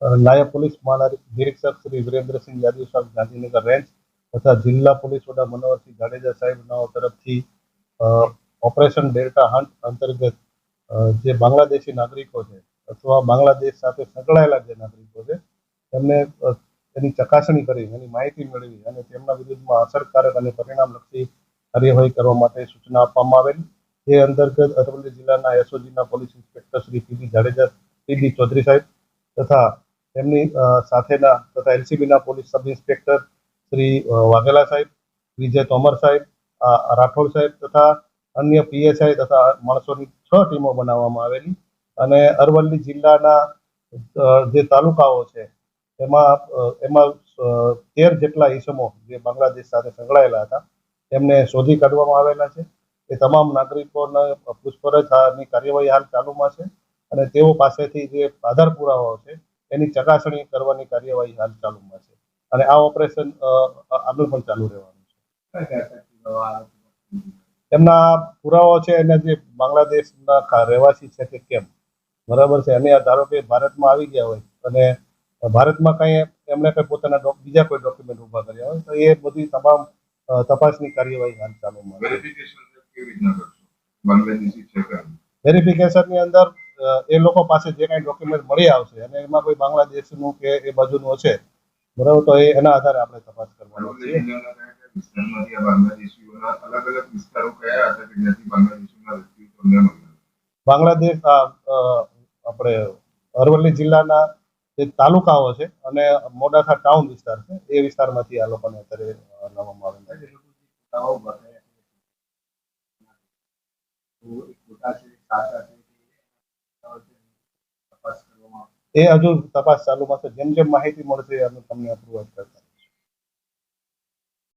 નાયબ પોલીસ મહાનિરીક્ષક શ્રી વીરેન્દ્રસિંહ યાદવ સાહેબ ગાંધીનગર રેન્જ તથા જિલ્લા પોલીસ વડા મનોહરસિંહ જાડેજા સાહેબના તરફથી ઓપરેશન ડેલ્ટા હન્ટ અંતર્ગત જે બાંગ્લાદેશી નાગરિકો છે અથવા બાંગ્લાદેશ સાથે સંકળાયેલા જે નાગરિકો છે તેમને તેની ચકાસણી કરી એની માહિતી મેળવી અને તેમના વિરુદ્ધમાં અસરકારક અને પરિણામલક્ષી કાર્યવાહી કરવા માટે સૂચના આપવામાં આવેલી. એ અંતર્ગત અરવલ્લી જિલ્લાના એસઓજીના police inspector Shri PB Chaudhari સાહેબ તથા તેમની સાથેના તથા એલસીબીના police sub inspector Shri Vaghela સાહેબ, વિજય તોમર સાહેબ, રાઠોડ સાહેબ તથા અન્ય પીએસઆઈ તથા માણસોની 6 ટીમો બનાવવામાં આવેલી અને અરવલ્લી જિલ્લાના જે તાલુકાઓ છે એમાં 13 જેટલા ઈસમો જે બાંગ્લાદેશ સાથે સંકળાયેલા હતા એમને શોધી કાઢવામાં આવેલા છે. એ તમામ નાગરિકોને પૂછપરછની કાર્યવાહી હાલ ચાલુમાં છે અને તેઓ પાસેથી જે આધાર પુરાવાઓ છે એની ચકાસણી કરવાની કાર્યવાહી હાલ ચાલુમાં છે અને આ ઓપરેશન આગળ પણ ચાલુ રહેવાનું છે. એમના પુરાવાઓ છે એને જે બાંગ્લાદેશના રહેવાસી છે કે કેમ, બરાબર છે, અને ધારો કે ભારતમાં આવી ગયા હોય અને ભારતમાં કંઈ એમણે કંઈ પોતાના બીજા કોઈ ડોક્યુમેન્ટ ઉભા કર્યા હોય તો એ બધી તમામ તપાસની કાર્યવાહી હાલ ચાલુમાં છે. વેરિફિકેશનની અંદર એ લોકો પાસે જે કાંઈ ડોક્યુમેન્ટ મળી આવશે અને એમાં કોઈ બાંગ્લાદેશનું કે એ બાજુનું હશે, બરાબર, તો એના આધારે આપણે તપાસ કરવાની છે. બાંગ્લાદેશ આપણે અરવલ્લી જિલ્લાના જે તાલુકાઓ છે અને મોડાસા ટાઉન વિસ્તાર છે એ વિસ્તારમાંથી આ લોકોને અત્યારે લાવવામાં આવેલા છે. એ હજુ તપાસ ચાલુમાં છે. જેમ જેમ માહિતી મળશે અમે તમને પ્રોવાઈડ કરશું.